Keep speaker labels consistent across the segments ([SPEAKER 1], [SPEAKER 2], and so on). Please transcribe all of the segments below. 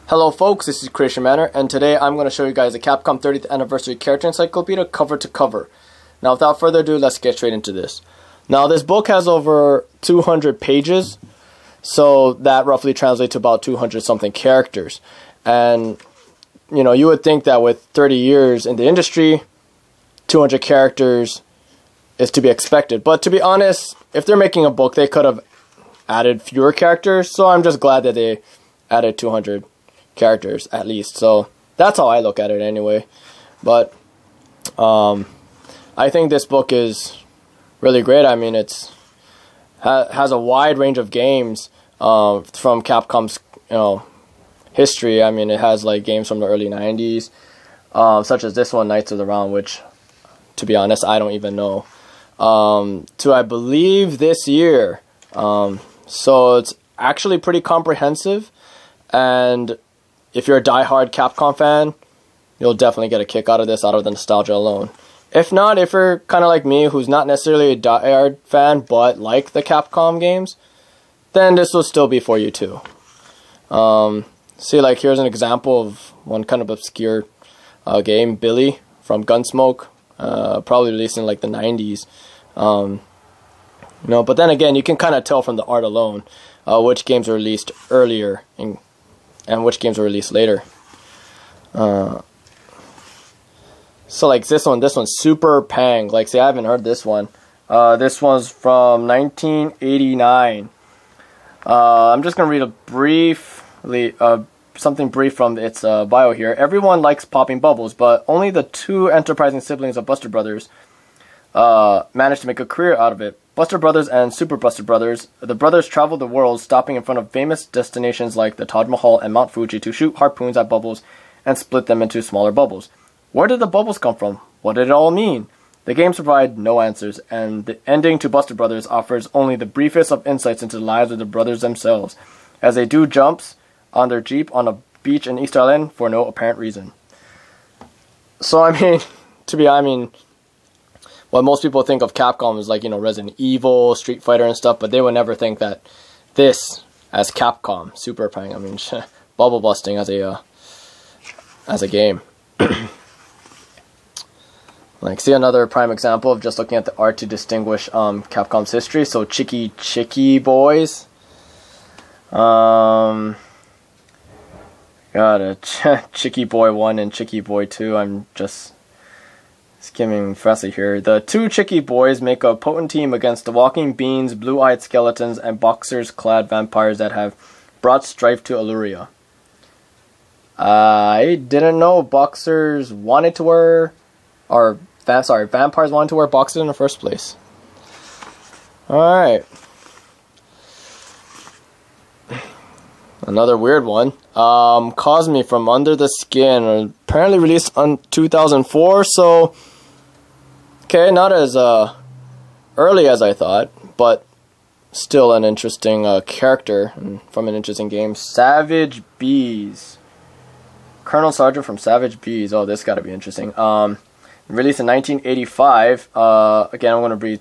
[SPEAKER 1] Hello folks, this is Creation Manor, and today I'm going to show you guys a Capcom 30th Anniversary Character Encyclopedia cover to cover. Now without further ado, let's get straight into this. Now this book has over 200 pages, so that roughly translates to about 200 something characters. And you know, you would think that with 30 years in the industry, 200 characters is to be expected. But to be honest, if they're making a book, they could have added fewer characters, so I'm just glad that they added 200 characters at least. So that's how I look at it anyway. But I think this book is really great. I mean, has a wide range of games from Capcom's history. I mean, it has like games from the early 90s, such as this one, Knights of the Round, which to be honest I don't even know, to I believe this year. So it's actually pretty comprehensive, and if you're a die-hard Capcom fan, you'll definitely get a kick out of this, out of the nostalgia alone. If not, if you're kind of like me, who's not necessarily a die-hard fan, but like the Capcom games, then this will still be for you too. See, like here's an example of one kind of obscure game, Billy from Gunsmoke, probably released in like the 90s. But then again, you can kind of tell from the art alone which games were released earlier and which games were released later. So like this one's Super Pang. Like, see, I haven't heard this one. This one's from 1989. I'm just gonna read something brief from its bio here. Everyone likes popping bubbles, but only the two enterprising siblings of Buster Brothers managed to make a career out of it. Buster Brothers and Super Buster Brothers. The brothers traveled the world, stopping in front of famous destinations like the Taj Mahal and Mount Fuji to shoot harpoons at bubbles and split them into smaller bubbles. Where did the bubbles come from? What did it all mean? The games provide no answers, and the ending to Buster Brothers offers only the briefest of insights into the lives of the brothers themselves, as they do jumps on their Jeep on a beach in East Island for no apparent reason. So I mean, what most people think of Capcom is like, Resident Evil, Street Fighter and stuff, but they would never think that this as Capcom, Super Pang, I mean, bubble busting as a game. Like, see another prime example of just looking at the art to distinguish Capcom's history. So Chicky Boys. Got a Chicky Boy 1 and Chicky Boy 2. I'm just skimming fastly here. The two Chicky Boys make a potent team against the walking beans, blue-eyed skeletons, and boxers-clad vampires that have brought strife to Illyria. I didn't know boxers wanted to wear, vampires wanted to wear boxers in the first place. Alright. Another weird one. Cosme from Under the Skin. Apparently released on 2004, so okay, not as early as I thought, but still an interesting character from an interesting game. Savage Bees. Colonel Sergeant from Savage Bees. Oh, this got to be interesting. Released in 1985. Again, I'm going to read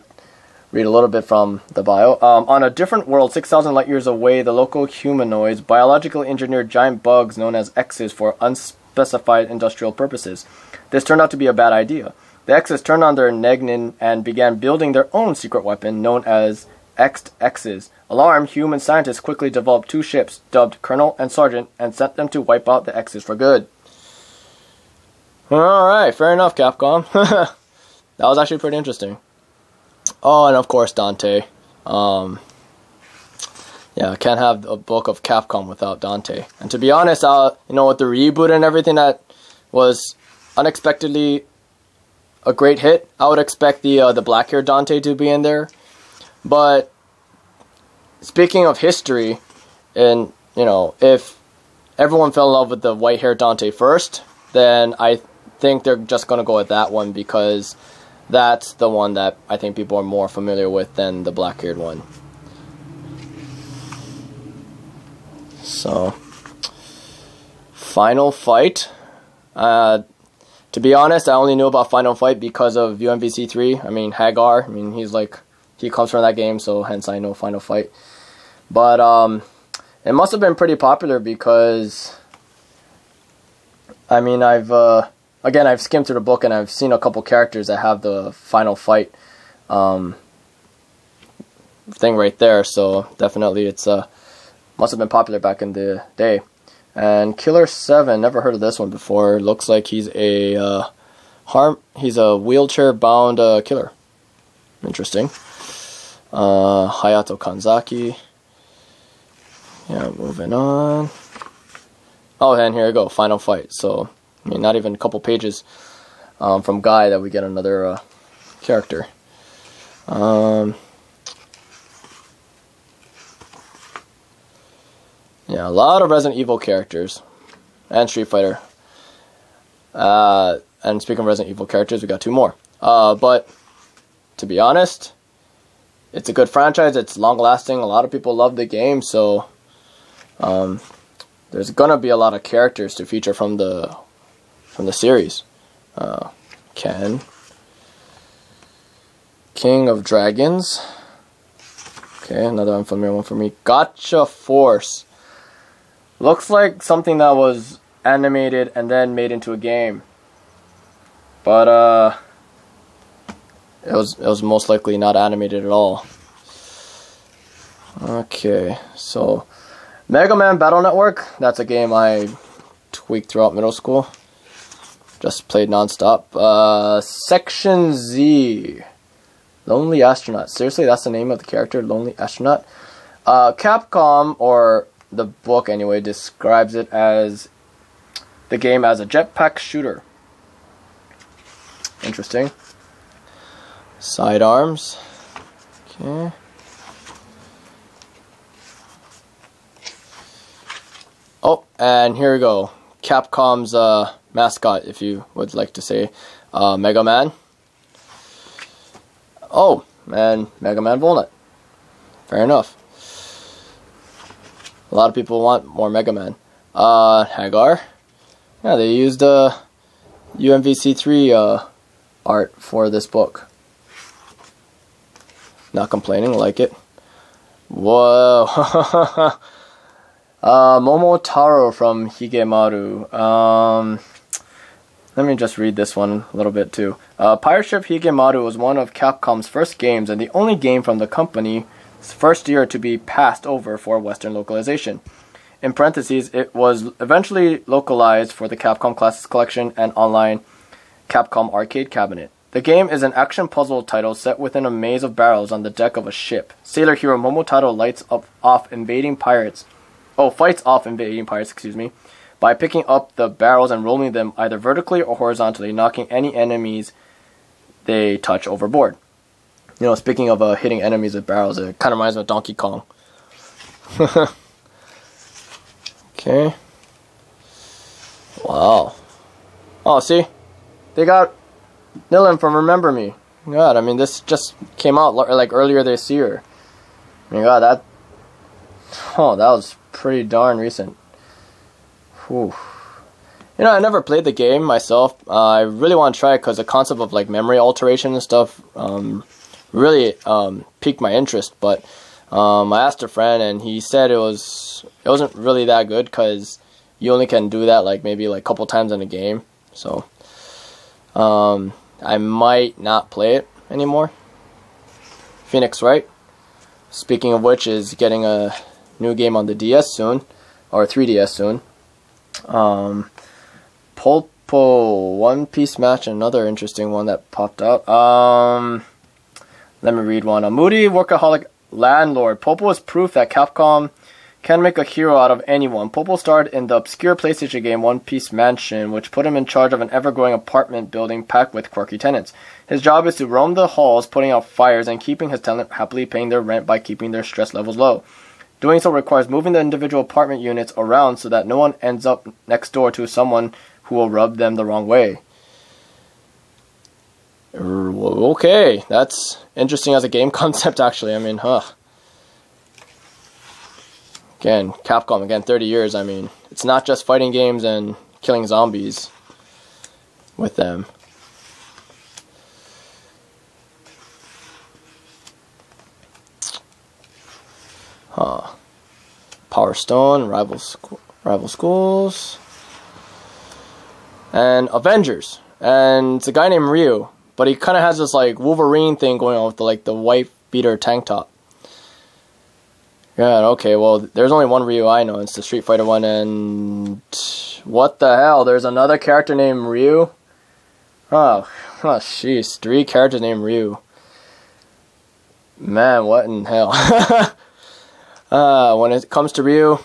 [SPEAKER 1] a little bit from the bio. On a different world, 6,000 light years away, the local humanoids biologically engineered giant bugs known as X's for unspecified industrial purposes. This turned out to be a bad idea. The X's turned on their Negnin and began building their own secret weapon known as X's. Alarmed, human scientists quickly developed two ships dubbed Colonel and Sergeant and sent them to wipe out the X's for good. Alright, fair enough, Capcom. That was actually pretty interesting. Oh, and of course Dante. Yeah, I can't have a book of Capcom without Dante. And to be honest, with the reboot and everything that was unexpectedly a great hit, I would expect the black-haired Dante to be in there. But speaking of history, and if everyone fell in love with the white-haired Dante first, then I think they're just gonna go with that one because that's the one that I think people are more familiar with than the black-haired one. So, Final Fight. To be honest, I only knew about Final Fight because of UMVC3. I mean, Hagar. I mean, he comes from that game, so hence I know Final Fight. But it must have been pretty popular because I mean, again, I've skimmed through the book and I've seen a couple characters that have the final fight thing right there. So definitely, it's must have been popular back in the day. And Killer 7, never heard of this one before. Looks like he's a wheelchair-bound killer. Interesting. Hayato Kanzaki. Yeah, moving on. Oh, and here we go, final fight. So, I mean, not even a couple pages from Guy that we get another character. Yeah, a lot of Resident Evil characters. And Street Fighter. And speaking of Resident Evil characters, we got 2 more. But, to be honest, it's a good franchise. It's long-lasting. A lot of people love the game, so there's gonna be a lot of characters to feature from the series. Ken, King of Dragons. Okay, another unfamiliar one for me. Gotcha Force. Looks like something that was animated and then made into a game. But it was most likely not animated at all. Okay, so Mega Man Battle Network, that's a game I tweaked throughout middle school. Just played non-stop. Section Z. Lonely Astronaut. Seriously, that's the name of the character, Lonely Astronaut? Capcom, or the book anyway, describes it as the game as a jetpack shooter. Interesting. Sidearms. Okay. Oh, and here we go. Capcom's mascot, if you would like to say, Mega Man. Oh, and Mega Man Volnut. Fair art. A lot of people want more Mega Man. Hagar. Yeah, they used UMVC3 art for this book. Not complaining, like it. Whoa. Momotaro from Higemaru. Let me just read this one a little bit too. Pirate Ship Higemaru was one of Capcom's first games and the only game from the company's first year to be passed over for Western localization. In parentheses, it was eventually localized for the Capcom Classics Collection and online Capcom Arcade Cabinet. The game is an action puzzle title set within a maze of barrels on the deck of a ship. Sailor hero Momotaro fights off invading pirates, by picking up the barrels and rolling them either vertically or horizontally, knocking any enemies they touch overboard. You know, speaking of hitting enemies with barrels, it kind of reminds me of Donkey Kong. Okay. Wow. Oh, see? They got Nilan from Remember Me. God, I mean, this just came out like earlier this year. I mean, God, that was pretty darn recent. Whew. You know, I never played the game myself. I really want to try it because the concept of like memory alteration and stuff really piqued my interest. But I asked a friend and he said it wasn't really that good because you only can do that like maybe like a couple times in a game. So I might not play it anymore. Phoenix Wright, speaking of which, is getting a new game on the DS soon, or 3DS soon. Polpo, One Piece Match, another interesting one that popped up. Let me read one. A moody workaholic landlord. Polpo is proof that Capcom can make a hero out of anyone. Polpo starred in the obscure PlayStation game One Piece Mansion, which put him in charge of an ever-growing apartment building packed with quirky tenants. His job is to roam the halls, putting out fires, and keeping his tenants happily paying their rent by keeping their stress levels low. Doing so requires moving the individual apartment units around so that no one ends up next door to someone who will rub them the wrong way. Okay, that's interesting as a game concept, actually. I mean, Again, Capcom, 30 years. I mean, it's not just fighting games and killing zombies with them. Power Stone, Rival Schools. And Avengers. And it's a guy named Ryu. But he kind of has this like Wolverine thing going on with the white beater tank top. Yeah, okay, well, there's only one Ryu I know. It's the Street Fighter one, and what the hell? There's another character named Ryu? Oh, jeez, 3 characters named Ryu. Man, what in hell? When it comes to Ryu,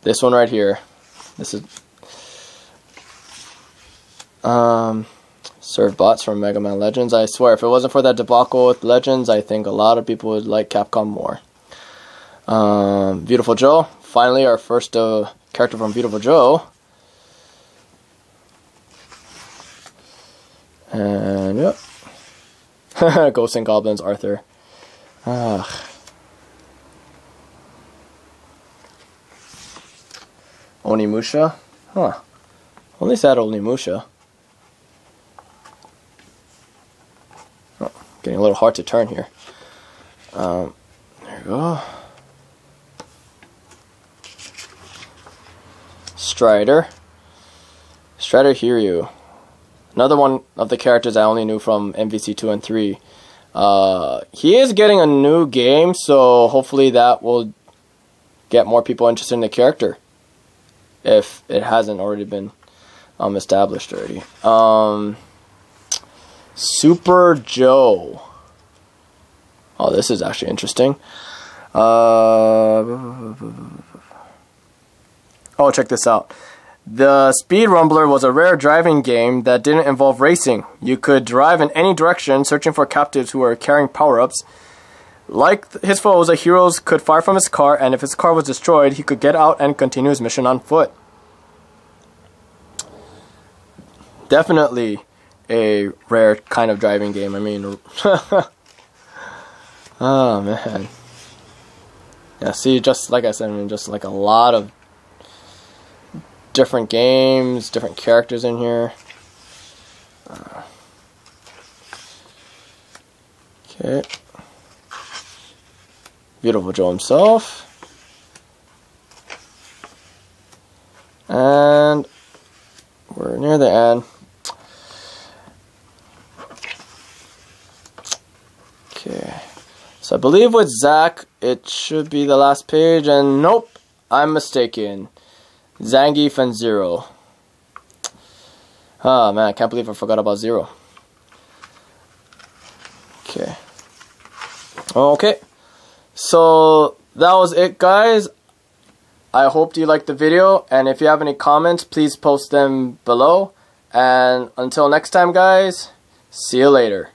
[SPEAKER 1] this one right here. This is serve bots from Mega Man Legends. I swear, if it wasn't for that debacle with Legends, I think a lot of people would like Capcom more. Beautiful Joe. Finally, our first character from Beautiful Joe. And yep. Ghosts and Goblins, Arthur. Onimusha. Huh. At least that Onimusha. Oh, getting a little hard to turn here. There we go. Strider Hiryu. Another one of the characters I only knew from MVC 2 and 3. He is getting a new game, so hopefully that will get more people interested in the character. If it hasn't already been established already. Super Joe. Oh, this is actually interesting. Oh, check this out. The Speed Rumbler was a rare driving game that didn't involve racing. You could drive in any direction, searching for captives who were carrying power-ups. Like his foes, the heroes could fire from his car, and if his car was destroyed, he could get out and continue his mission on foot. Definitely a rare kind of driving game. I mean, oh man. Yeah, see, just like I said, I mean, just like a lot of different games, different characters in here. Okay. Beautiful Joe himself. And we're near the end. Okay. So I believe with Zack, it should be the last page, and nope, I'm mistaken. Zangief and Zero. Oh man, I can't believe I forgot about Zero. Okay. Okay. So that was it, guys. I hope you liked the video, and if you have any comments, please post them below. And until next time, guys, see you later.